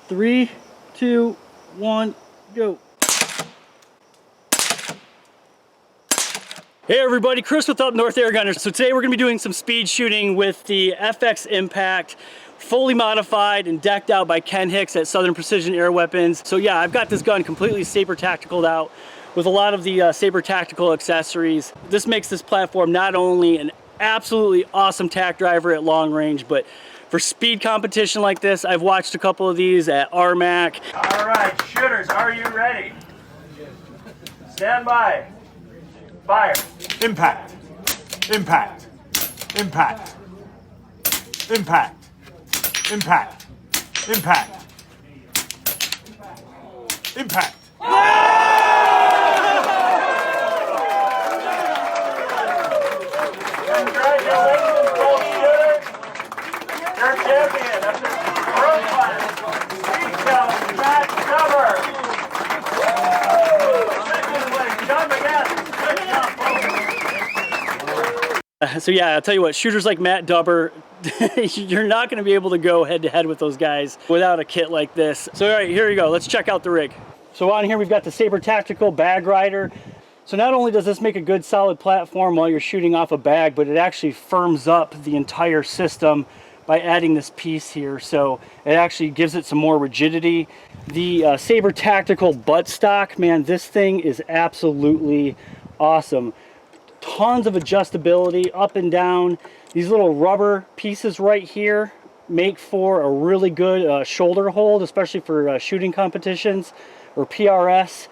3, 2, 1, go. Hey everybody, Chris with Up North Airgunners. So today we're going to be doing some speed shooting with the FX Impact, fully modified and decked out by Ken Hicks at Southern Precision Air Weapons. So yeah, I've got this gun completely Saber tacticaled out with a lot of the Saber tactical accessories. This makes this platform not only an absolutely awesome tack driver at long range, but for speed competition like this, I've watched a couple of these at RMAC. All right, shooters, are you ready? Stand by. Fire. Impact. Impact. Impact. Impact. Impact. Impact. Impact. Congratulations, both shooters. Your champion of the Pro Class Speed Challenge, Matt Saber. So yeah, I'll tell you what, shooters like Matt Dubber, you're not going to be able to go head to head with those guys without a kit like this. So all right, here you go. Let's check out the rig. So on here we've got the Saber Tactical Bag Rider. So not only does this make a good solid platform while you're shooting off a bag, but it actually firms up the entire system by adding this piece here. So it actually gives it some more rigidity. The Saber Tactical buttstock, man, this thing is absolutely awesome. Tons of adjustability up and down. These little rubber pieces right here make for a really good shoulder hold, especially for shooting competitions or PRS.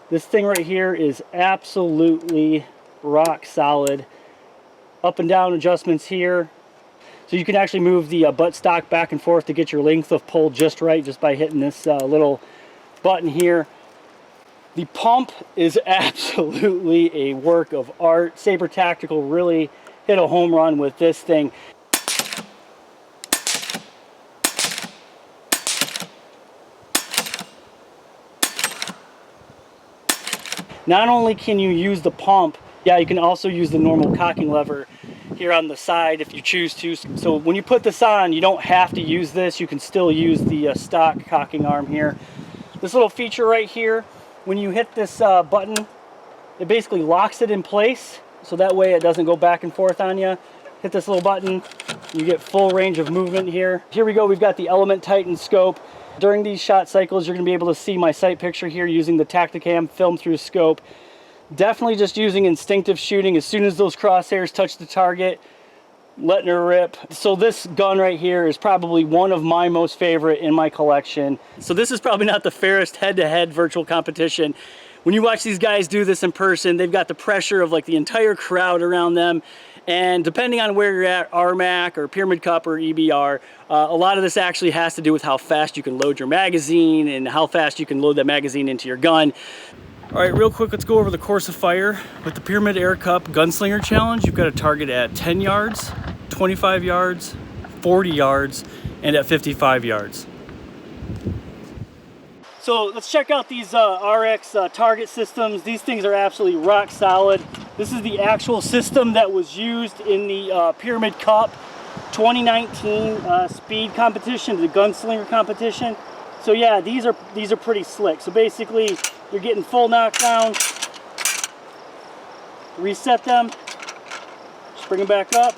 This thing right here is absolutely rock solid. Up and down adjustments here. So you can actually move the buttstock back and forth to get your length of pull just right, just by hitting this little button here. The pump is absolutely a work of art. Saber Tactical really hit a home run with this thing. Not only can you use the pump, yeah, you can also use the normal cocking lever here on the side if you choose to. So when you put this on, you don't have to use this. You can still use the stock cocking arm here. This little feature right here, when you hit this button, it basically locks it in place, so that way it doesn't go back and forth on you. Hit this little button, you get full range of movement here. Here we go, we've got the Element Titan scope. During these shot cycles, you're gonna be able to see my sight picture here using the Tacticam film through scope. Definitely just using instinctive shooting. As soon as those crosshairs touch the target, letting her rip. So this gun right here is probably one of my most favorite in my collection. So this is probably not the fairest head-to-head virtual competition. When you watch these guys do this in person, they've got the pressure of like the entire crowd around them. And depending on where you're at, RMAC or Pyramid Cup or EBR, a lot of this actually has to do with how fast you can load your magazine and how fast you can load that magazine into your gun. All right, real quick, let's go over the course of fire. With the Pyramid Air Cup Gunslinger Challenge, you've got a target at 10 yards, 25 yards, 40 yards, and at 55 yards. So let's check out these RX target systems. These things are absolutely rock solid. This is the actual system that was used in the Pyramid Cup 2019 speed competition, the gunslinger competition. So yeah, these are pretty slick. So basically, you're getting full knockdown. Reset them. Just bring them back up.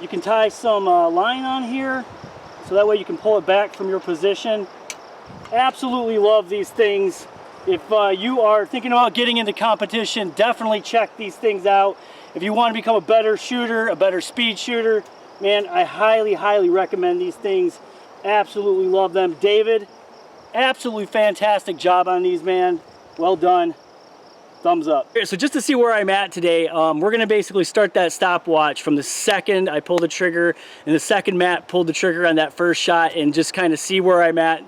You can tie some line on here, so that way you can pull it back from your position. Absolutely love these things. If you are thinking about getting into competition, definitely check these things out. If you want to become a better shooter, a better speed shooter, man, I highly, highly recommend these things. Absolutely love them. David, absolutely fantastic job on these, man. Well done. Thumbs up. So just to see where I'm at today, we're going to basically start that stopwatch from the second I pulled the trigger and the second Matt pulled the trigger on that first shot, and just kind of see where I'm at.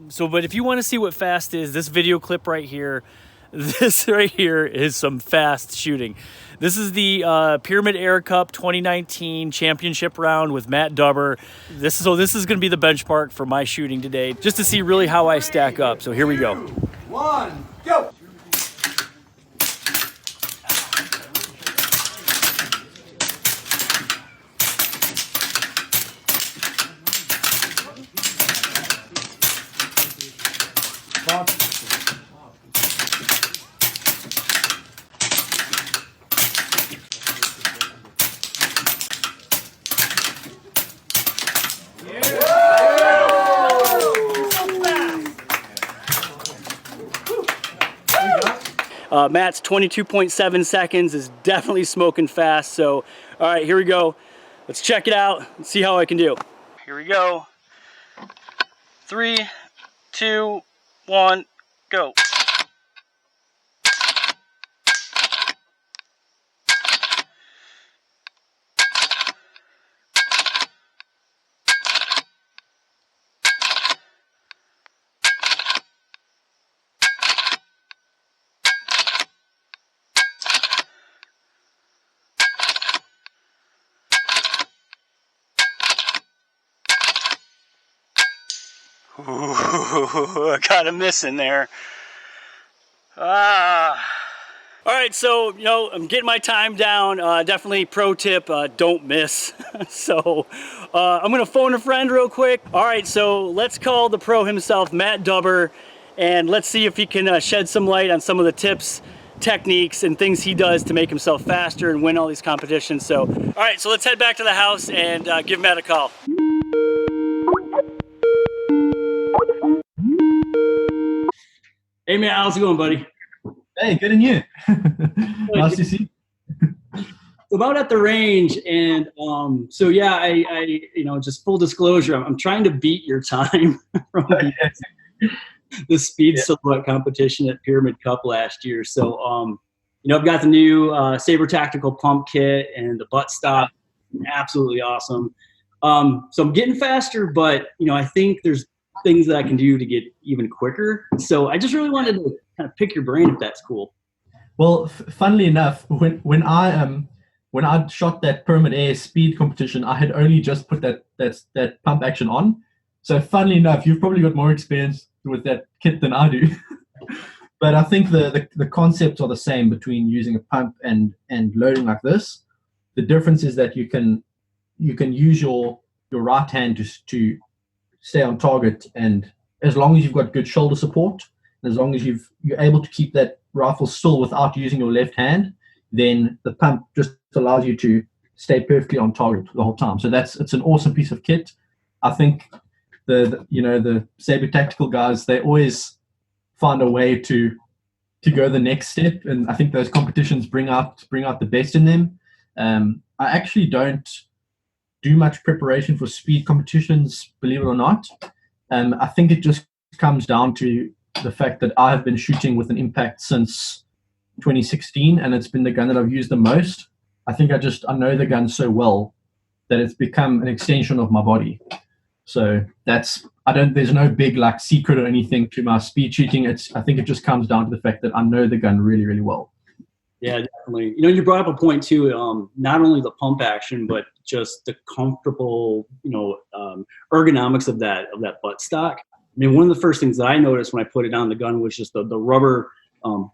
So, but if you want to see what fast is, this video clip right here, this right here is some fast shooting. This is the Pyramid Air Cup 2019 championship round with Matt Dubber. This is going to be the benchmark for my shooting today, just to see really how I stack up. So here we go. 1, go! Matt's 22.7 seconds is definitely smoking fast. So, all right, here we go. Let's check it out and see how I can do. Here we go. 3, 2, 1, go. Ooh, I got a miss in there. All right, so, I'm getting my time down. Definitely pro tip, don't miss. So I'm going to phone a friend real quick. All right, so let's call the pro himself, Matt Dubber, and let's see if he can shed some light on some of the tips, techniques, and things he does to make himself faster and win all these competitions. So, all right, so let's head back to the house and give Matt a call. Hey, Matt, how's it going, buddy? Hey, good, and you? Nice to see you. About at the range, and so yeah, I just full disclosure, I'm trying to beat your time from the speed silhouette competition at Pyramid Cup last year. So I've got the new Saber tactical pump kit and the butt stop, absolutely awesome. So I'm getting faster, but I think there's things that I can do to get even quicker. So I just really wanted to kind of pick your brain if that's cool. Well, funnily enough, when I shot that Pyramid Air speed competition, I had only just put that pump action on. So funnily enough, you've probably got more experience with that kit than I do. But I think the concepts are the same between using a pump and loading like this. The difference is that you can use your right hand to stay on target, and as long as you've got good shoulder support, as long as you're able to keep that rifle still without using your left hand, then the pump just allows you to stay perfectly on target the whole time. So it's an awesome piece of kit. I think the Saber tactical guys, they always find a way to go the next step, and I think those competitions bring out the best in them. I actually don't do much preparation for speed competitions, believe it or not. I think it just comes down to the fact that I have been shooting with an impact since 2016, and it's been the gun that I've used the most. I think I know the gun so well that it's become an extension of my body. So there's no big secret or anything to my speed shooting. I think it just comes down to the fact that I know the gun really, really well. Yeah, definitely. You brought up a point too, not only the pump action, but just the comfortable, ergonomics of that butt stock. I mean, one of the first things that I noticed when I put it on the gun was just the rubber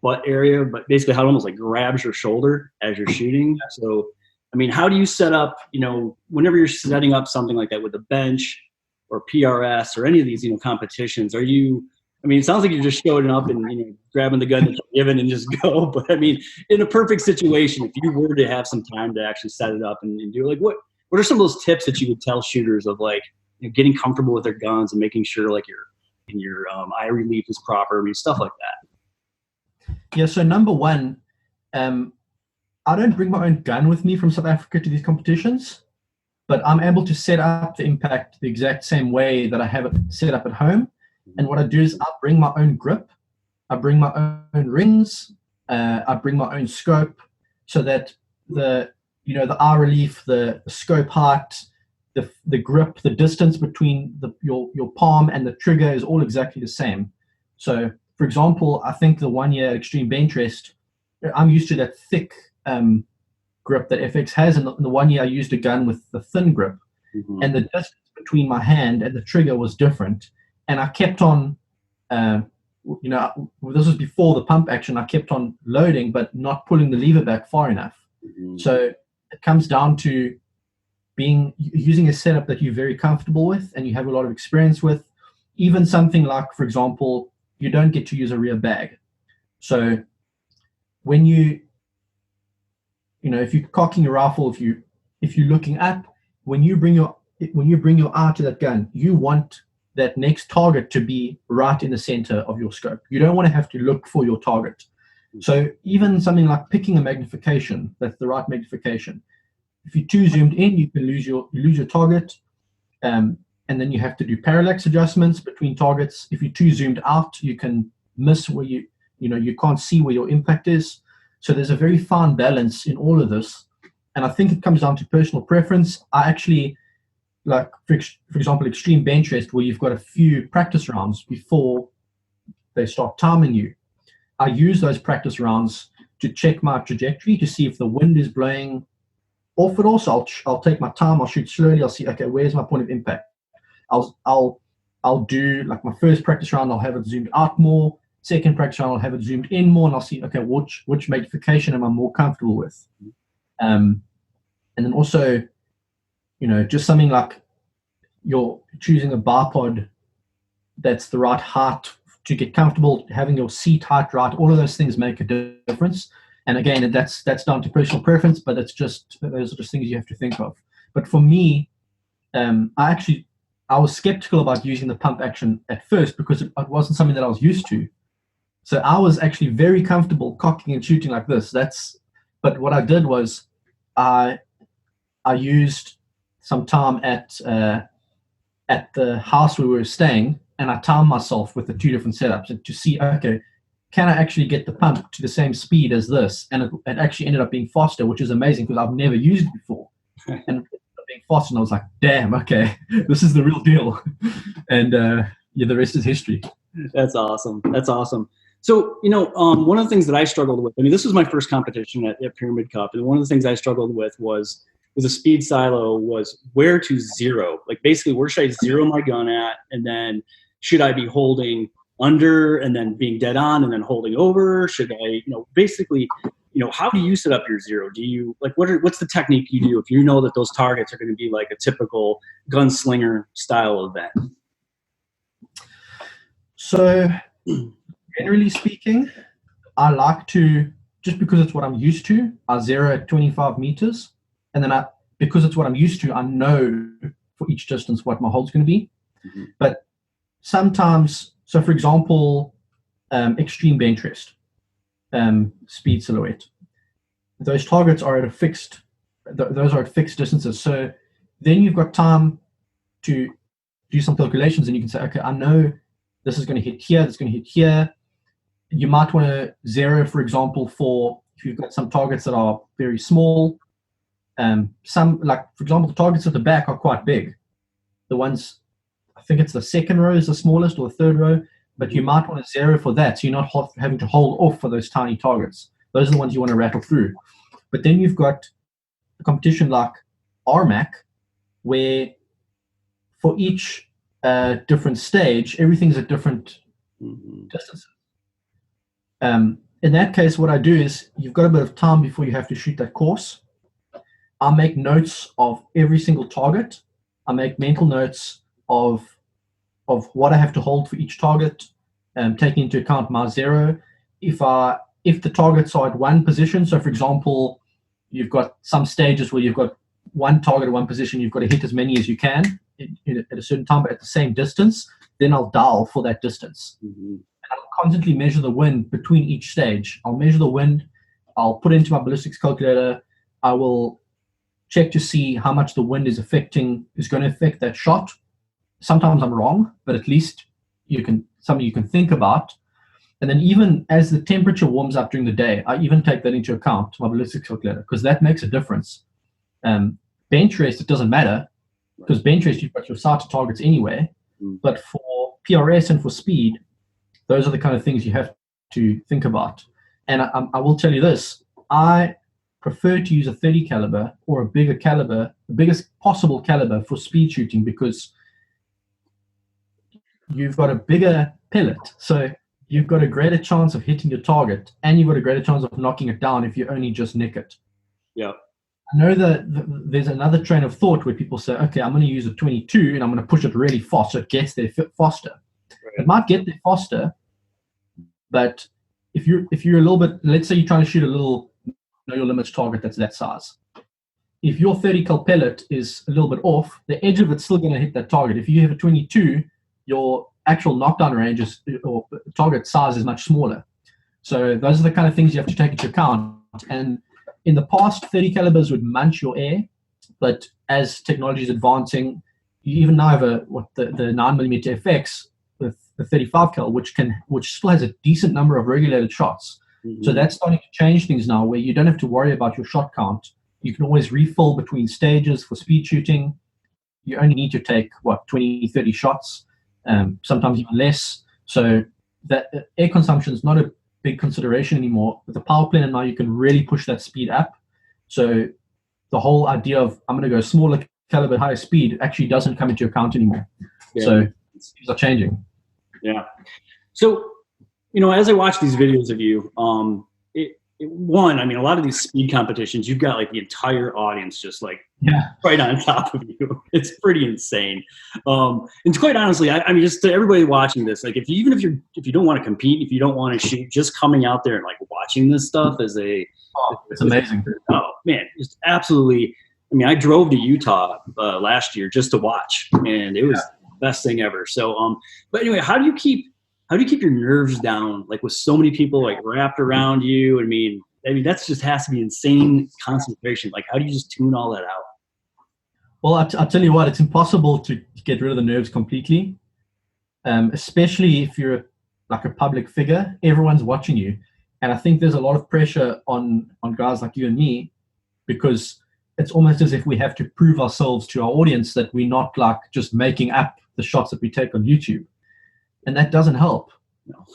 butt area, but basically how it almost grabs your shoulder as you're shooting. So, I mean, how do you set up, whenever you're setting up something like that with a bench or PRS or any of these, competitions, it sounds like you're just showing up and, grabbing the gun that you're given and just go. But I mean, in a perfect situation, if you were to have some time to actually set it up and do what are some of those tips that you would tell shooters of getting comfortable with their guns and making sure your eye relief is proper? I mean, stuff like that. Yeah. So number one, I don't bring my own gun with me from South Africa to these competitions, but I'm able to set up the impact the exact same way that I have it set up at home. And what I do is I bring my own grip, I bring my own rings, I bring my own scope, so that the eye relief, the scope height, the grip, the distance between your palm and the trigger is all exactly the same. So, for example, I think the 1 year Extreme Bench Rest, I'm used to that thick grip that FX has, and the 1 year I used a gun with the thin grip, and the distance between my hand and the trigger was different. And I kept on, this was before the pump action, I kept on loading, but not pulling the lever back far enough. So it comes down to using a setup that you're very comfortable with and you have a lot of experience with. Even something like, for example, you don't get to use a rear bag. So when if you're cocking a rifle, if you're looking up, when you bring your eye to that gun, you want that next target to be right in the center of your scope. You don't want to have to look for your target. So even something like picking a magnification, that's the right magnification. If you're too zoomed in, you can lose your target, and then you have to do parallax adjustments between targets. If you're too zoomed out, you can miss where you can't see where your impact is. So there's a very fine balance in all of this, and I think it comes down to personal preference. I actually like, for example, extreme bench rest, where you've got a few practice rounds before they start timing you. I use those practice rounds to check my trajectory to see if the wind is blowing off at all. So I'll take my time, I'll shoot slowly, I'll see, okay, where's my point of impact? I'll do like my first practice round, I'll have it zoomed out more. Second practice round, I'll have it zoomed in more, and I'll see, okay, which magnification am I more comfortable with? And then also, just something like you're choosing a bipod that's the right height to get comfortable, having your seat height right, all of those things make a difference. And again, that's down to personal preference, but those are just things you have to think of. But for me, I was skeptical about using the pump action at first because it wasn't something that I was used to. So I was actually very comfortable cocking and shooting like this. But what I did was I used some time at the house where we were staying, and I timed myself with the two different setups to see, okay, can I actually get the pump to the same speed as this? And it actually ended up being faster, which is amazing because I've never used it before. And it ended up being faster, and I was like, damn, okay, this is the real deal. And the rest is history. That's awesome. That's awesome. So, one of the things that I struggled with, this was my first competition at Pyramid Cup, and one of the things I struggled with was a speed silo was where to zero. Like basically, where should I zero my gun at, and then should I be holding under and then being dead on and then holding over? Should I, basically, how do you set up your zero? Do you what's the technique you do if you know that those targets are going to be like a typical gunslinger style event? So generally speaking, I like to, just because it's what I'm used to, I zero at 25 meters. And then because it's what I'm used to, I know for each distance what my hold's going to be. Mm-hmm. But sometimes, so for example, extreme bench rest, speed silhouette, those targets are at fixed distances. So then you've got time to do some calculations, and you can say, okay, I know this is going to hit here, this is going to hit here. You might want to zero, for example, if you've got some targets that are very small. Some, like, for example, the targets at the back are quite big. The ones, I think it's the second row is the smallest, or the third row, but you might want to zero for that, so you're not having to hold off for those tiny targets. Those are the ones you want to rattle through. But then you've got a competition like RMAC, where for each different stage, everything's at different distances. In that case, what I do is, you've got a bit of time before you have to shoot that course. I make notes of every single target. I make mental notes of what I have to hold for each target, taking into account my zero. If the targets are at one position, so for example, you've got some stages where you've got one target at one position, you've got to hit as many as you can at a certain time, but at the same distance, then I'll dial for that distance. Mm-hmm. And I'll constantly measure the wind between each stage. I'll measure the wind, I'll put it into my ballistics calculator, I will check to see how much the wind is going to affect that shot. Sometimes I'm wrong, but at least something you can think about. And then even as the temperature warms up during the day, I even take that into account, my ballistics calculator, because that makes a difference. Bench rest, it doesn't matter, because bench rest, you've got your sighted targets anyway. But for PRS and for speed, those are the kind of things you have to think about. And I will tell you this, I prefer to use a 30 caliber or a bigger caliber, the biggest possible caliber for speed shooting, because you've got a bigger pellet. So you've got a greater chance of hitting your target, and you've got a greater chance of knocking it down if you only just nick it. Yeah. I know that there's another train of thought where people say, okay, I'm going to use a 22 and I'm going to push it really fast so it gets there faster. Right. It might get there faster, but if you're a little bit, let's say you're trying to shoot a little know your limits target that's that size. If your 30 cal pellet is a little bit off, the edge of it's still going to hit that target. If you have a 22, your actual knockdown range or target size is much smaller. So those are the kind of things you have to take into account. And in the past, 30 calibers would munch your air, but as technology is advancing, you even now have the 9mm FX with the 35 cal, which still has a decent number of regulated shots. Mm-hmm. So that's starting to change things now, where you don't have to worry about your shot count. You can always refill between stages for speed shooting. You only need to take 20, 30 shots, sometimes even less. So that air consumption is not a big consideration anymore. With the power planner now, you can really push that speed up. So the whole idea of I'm going to go smaller caliber, higher speed actually doesn't come into account anymore. Yeah. So things are changing. Yeah. So, as I watch these videos of you, one, I mean, a lot of these speed competitions, you've got like the entire audience just like right on top of you. It's pretty insane. And quite honestly, I mean, just to everybody watching this, like if you don't want to compete, if you don't want to shoot, just coming out there and like watching this stuff is it's amazing. Oh man, just absolutely. I mean, I drove to Utah last year just to watch, and it was the best thing ever. So, but anyway, how do you keep your nerves down, like with so many people like wrapped around you? I mean, that's just has to be insane concentration. Like, how do you just tune all that out? Well, I'll tell you what, it's impossible to get rid of the nerves completely, especially if you're like a public figure. Everyone's watching you. And I think there's a lot of pressure on guys like you and me, because it's almost as if we have to prove ourselves to our audience that we're not like just making up the shots that we take on YouTube. And that doesn't help. No.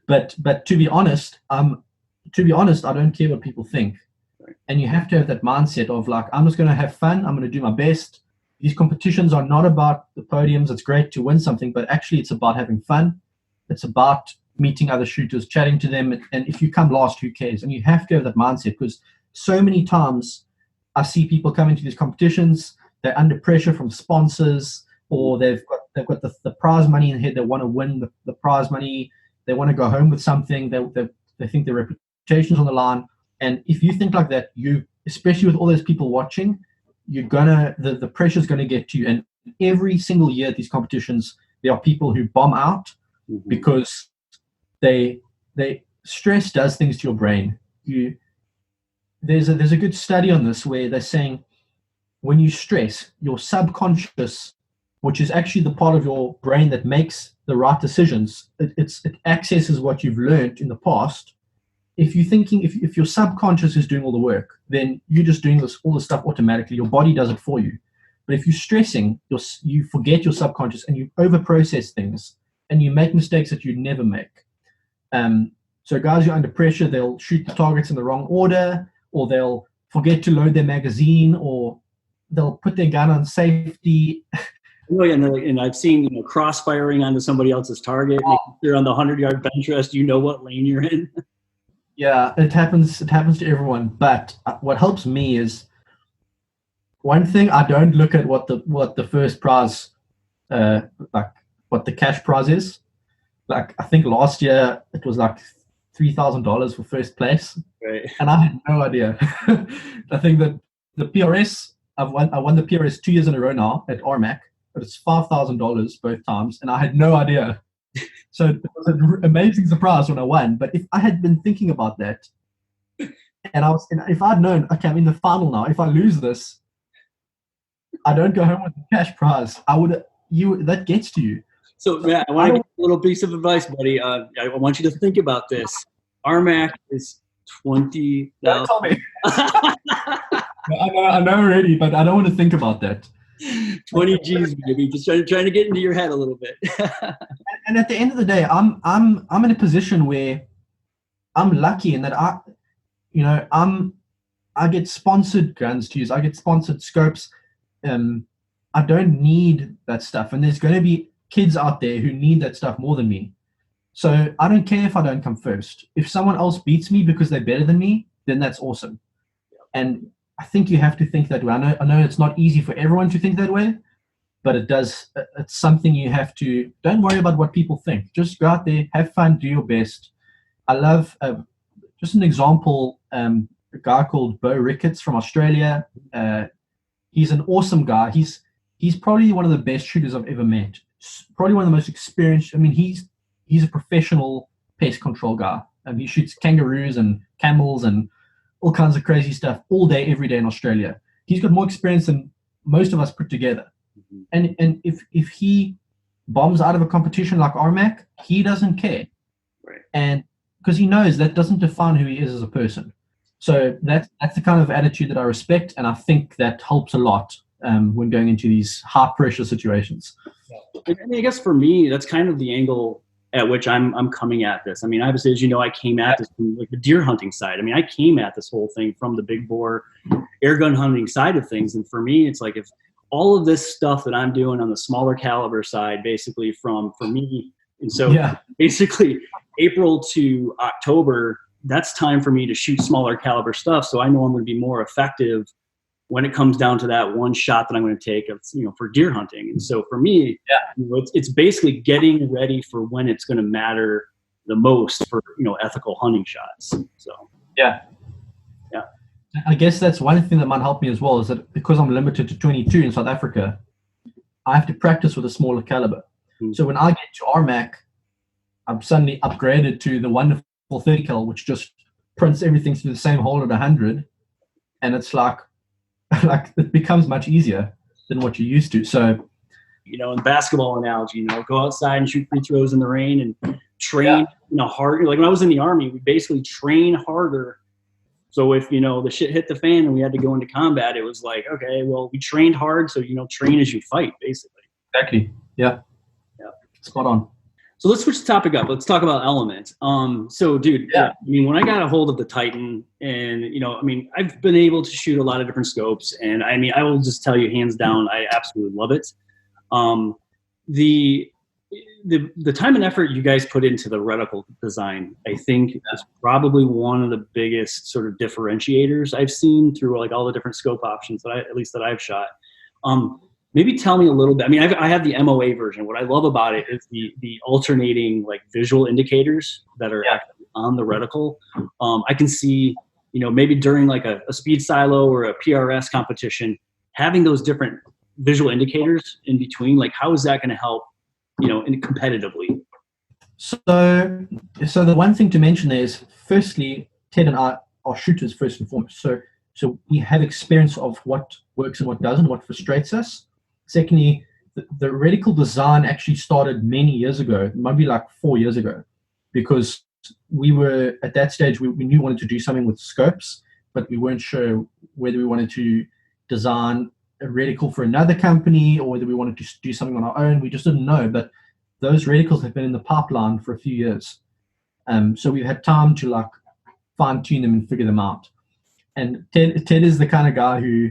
But to be honest, I don't care what people think. Right. And you have to have that mindset of like, I'm just going to have fun. I'm going to do my best. These competitions are not about the podiums. It's great to win something, but actually it's about having fun. It's about meeting other shooters, chatting to them. And if you come last, who cares? And you have to have that mindset, because so many times I see people come into these competitions, they're under pressure from sponsors, or they've got the prize money in their head. They want to win the prize money. They want to go home with something. They think their reputation's on the line. And if you think like that, especially with all those people watching, the pressure's gonna get to you. And every single year at these competitions, there are people who bomb out because stress does things to your brain. There's a good study on this where they're saying when you stress, your subconscious, which is actually the part of your brain that makes the right decisions, it accesses what you've learned in the past. If your subconscious is doing all the work, then you're just doing all the stuff automatically. Your body does it for you. But if you're stressing, you forget your subconscious and you overprocess things and you make mistakes that you'd never make. So guys who are under pressure, they'll shoot the targets in the wrong order, or they'll forget to load their magazine, or they'll put their gun on safety. Oh, yeah, and I've seen cross-firing onto somebody else's target, making sure on the 100-yard bench rest you know what lane you're in. Yeah, it happens to everyone. But what helps me is, one thing, I don't look at what the first prize, like what the cash prize is. Like I think last year it was like $3,000 for first place, right? And I had no idea. I think that the PRS, I won the PRS 2 years in a row now at RMAC, but it's $5,000 both times, and I had no idea. So it was an amazing surprise when I won. But if I had been thinking about that, and if I'd known, okay, I'm in the final now, if I lose this, I don't go home with the cash prize. That gets to you. So, Matt, I want to give you a little piece of advice, buddy. I want you to think about this. RMAC is $20,000. Don't tell me. I know already, but I don't want to think about that. 20 G's, maybe. Just trying to get into your head a little bit. And at the end of the day, I'm in a position where I'm lucky in that I get sponsored guns to use. I get sponsored scopes. I don't need that stuff, and there's going to be kids out there who need that stuff more than me. So I don't care if I don't come first. If someone else beats me because they're better than me, then that's awesome. And I think you have to think that way. I know it's not easy for everyone to think that way, but it's something you have to. Don't worry about what people think. Just go out there, have fun, do your best. I love, just an example, a guy called Bo Ricketts from Australia. He's an awesome guy. He's probably one of the best shooters I've ever met. Probably one of the most experienced. I mean, he's a professional pest control guy. He shoots kangaroos and camels and all kinds of crazy stuff all day, every day in Australia. He's got more experience than most of us put together. And if he bombs out of a competition like RMAC, he doesn't care. Right. And because he knows that doesn't define who he is as a person. So that's the kind of attitude that I respect, and I think that helps a lot when going into these high pressure situations. I mean, I guess for me, that's kind of the angle at which I'm coming at this. I mean, obviously, as you know, I came at this from like the deer hunting side. I mean, I came at this whole thing from the big bore airgun hunting side of things. And for me, it's like if all of this stuff that I'm doing on the smaller caliber side, basically for me, and so basically April to October, that's time for me to shoot smaller caliber stuff. So I know I'm going to be more effective when it comes down to that one shot that I'm going to take, for deer hunting. And so for me, it's basically getting ready for when it's going to matter the most for, ethical hunting shots. So, yeah. I guess that's one thing that might help me as well, is that because I'm limited to 22 in South Africa, I have to practice with a smaller caliber. So when I get to RMAC, I'm suddenly upgraded to the wonderful 30 cal, which just prints everything through the same hole at 100. And it's like it becomes much easier than what you're used to. So, in basketball analogy, go outside and shoot free throws in the rain and train, hard. Like when I was in the Army, we basically train harder. So if, the shit hit the fan and we had to go into combat, it was like, okay, well, we trained hard. So, train as you fight, basically. Exactly. Yeah. Spot on. So let's switch the topic up. Let's talk about element. So dude, I mean, when I got a hold of the Titan and, I've been able to shoot a lot of different scopes, and I will just tell you hands down, I absolutely love it. The time and effort you guys put into the reticle design, I think is probably one of the biggest sort of differentiators I've seen through like all the different scope options that I've shot. Maybe tell me a little bit. I mean, I have the MOA version. What I love about it is the alternating like visual indicators that are actually on the reticle. I can see, maybe during like a speed silo or a PRS competition, having those different visual indicators in between, like how is that going to help, competitively? So the one thing to mention there is, firstly, Ted and I are shooters first and foremost. So we have experience of what works and what doesn't, what frustrates us. Secondly, the reticle design actually started many years ago, maybe like 4 years ago, because we were at that stage, we knew we wanted to do something with scopes, but we weren't sure whether we wanted to design a reticle for another company or whether we wanted to do something on our own. We just didn't know, but those reticles have been in the pipeline for a few years. So we've had time to like fine-tune them and figure them out. And Ted is the kind of guy who,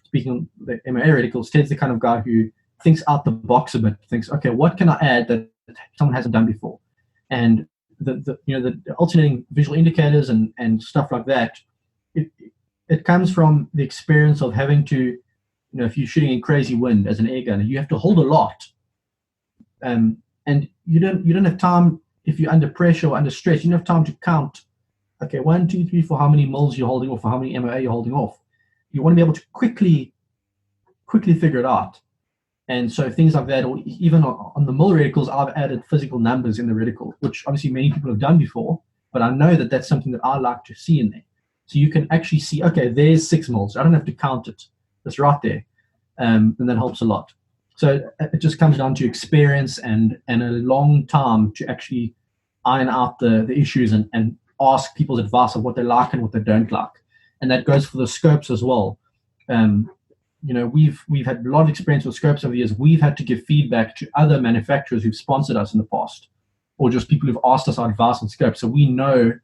speaking of the MOA reticles, Ted's the kind of guy who thinks out the box a bit, thinks, okay, what can I add that someone hasn't done before? And the alternating visual indicators and stuff like that, it comes from the experience of having to, if you're shooting in crazy wind as an air gunner, you have to hold a lot. And you don't have time, if you're under pressure or under stress, you don't have time to count, okay, 1, 2, 3, 4, how many mils you're holding off, or how many MOA you're holding off. You want to be able to quickly figure it out. And so things like that, or even on the mil reticles, I've added physical numbers in the reticle, which obviously many people have done before, but I know that that's something that I like to see in there. So you can actually see, okay, there's 6 mils. I don't have to count it. It's right there. And that helps a lot. So it just comes down to experience and a long time to actually iron out the issues and ask people's advice of what they like and what they don't like. And that goes for the scopes as well. We've had a lot of experience with scopes over the years. We've had to give feedback to other manufacturers who've sponsored us in the past, or just people who've asked us our advice on scopes. So we know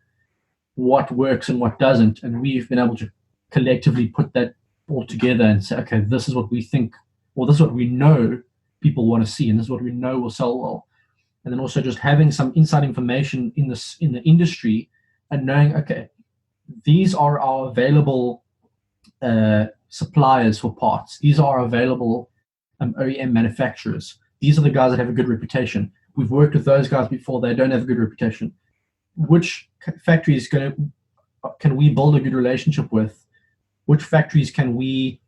what works and what doesn't, and we've been able to collectively put that all together and say, okay, this is what we think, or this is what we know people want to see, and this is what we know will sell well. And then also just having some inside information in the industry and knowing, okay, these are our available suppliers for parts. These are available OEM manufacturers. These are the guys that have a good reputation. We've worked with those guys before. They don't have a good reputation. Which factories can we build a good relationship with? Which factories can we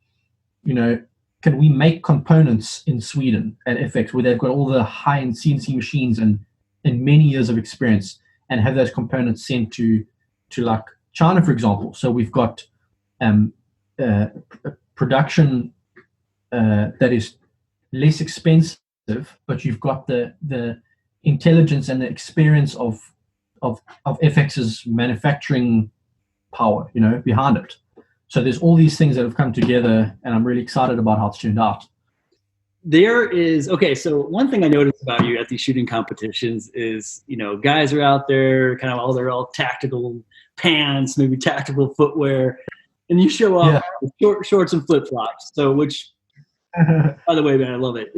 make components in Sweden at FX, where they've got all the high-end CNC machines and many years of experience? and have those components sent to like China, for example. So we've got production that is less expensive, but you've got the intelligence and the experience of FX's manufacturing power, behind it. So there's all these things that have come together, and I'm really excited about how it's turned out. There is, okay, so one thing I noticed about you at these shooting competitions is, guys are out there kind of all tactical pants, maybe tactical footwear, and you show up with shorts and flip-flops. So which, by the way, man, I love it.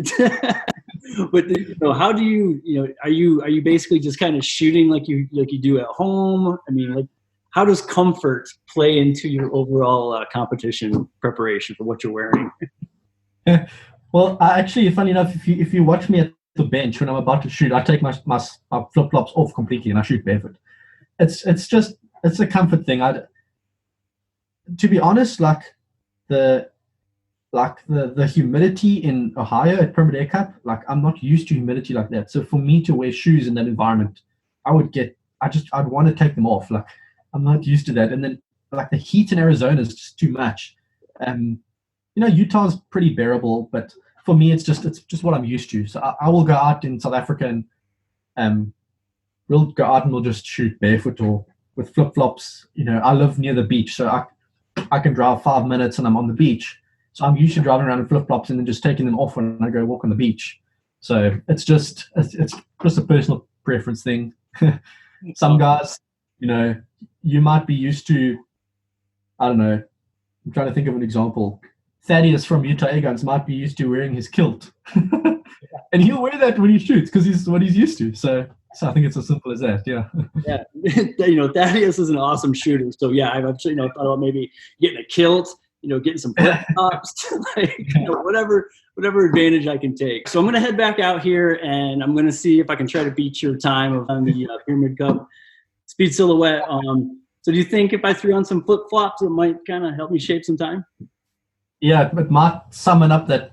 But how do you, are you basically just kind of shooting like you do at home? I mean, like, how does comfort play into your overall competition preparation for what you're wearing? Well, actually, funny enough, if you watch me at the bench when I'm about to shoot, I take my flip-flops off completely and I shoot barefoot. It's a comfort thing. To be honest, like the humidity in Ohio at Pyramid Air Cup, like I'm not used to humidity like that. So for me to wear shoes in that environment, I'd want to take them off. Like I'm not used to that. And then like the heat in Arizona is just too much. Utah's pretty bearable, but for me, it's just what I'm used to. So I will go out in South Africa and we'll go out and we'll just shoot barefoot or with flip-flops. I live near the beach, so I can drive 5 minutes and I'm on the beach. So I'm used to driving around in flip-flops and then just taking them off when I go walk on the beach. So it's just a personal preference thing. Some guys, you might be used to, I don't know, I'm trying to think of an example. Thaddeus from Utah Airguns might be used to wearing his kilt. And he'll wear that when he shoots because he's what he's used to. So I think it's as simple as that, yeah. Yeah, Thaddeus is an awesome shooter. So yeah, I've actually thought about maybe getting a kilt, getting some flip-flops, whatever advantage I can take. So I'm gonna head back out here and I'm gonna see if I can try to beat your time on the Pyramid Cup speed silhouette. So do you think if I threw on some flip-flops, it might kind of help me shape some time? Yeah, it might summon up that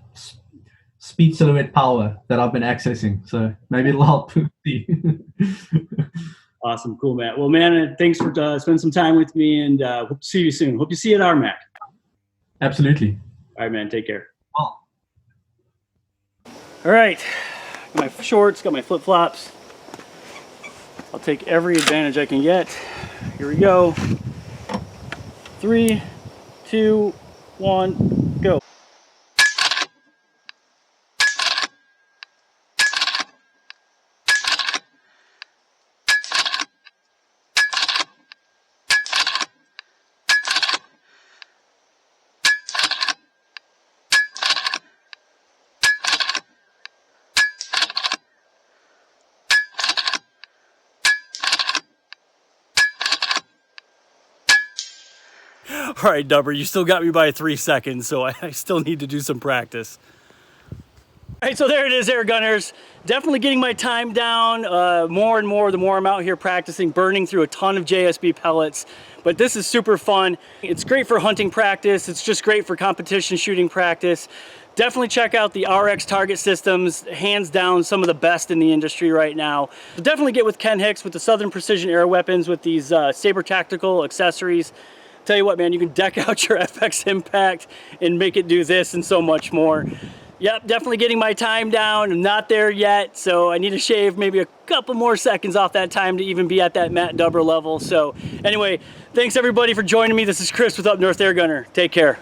speed silhouette power that I've been accessing. So maybe it'll help. Awesome. Cool, Matt. Well, man, thanks for spending some time with me, and hope to see you soon. Hope you see you at RMAC. Absolutely. All right, man. Take care. Oh. All right, got my shorts, got my flip-flops. I'll take every advantage I can get. Here we go. 3, 2, 1, go. All right, Dubber, you still got me by 3 seconds, so I still need to do some practice. All right, so there it is, air gunners. Definitely getting my time down more and more the more I'm out here practicing, burning through a ton of JSB pellets. But this is super fun. It's great for hunting practice. It's just great for competition shooting practice. Definitely check out the RX target systems, hands down some of the best in the industry right now. But definitely get with Ken Hicks with the Southern Precision Air Weapons with these Saber tactical accessories. Tell you what, man, you can deck out your FX Impact and make it do this and so much more. Yep, definitely getting my time down. I'm not there yet, so I need to shave maybe a couple more seconds off that time to even be at that Matt Dubber level. So anyway, thanks everybody for joining me. This is Chris with Up North Air Gunner. Take care.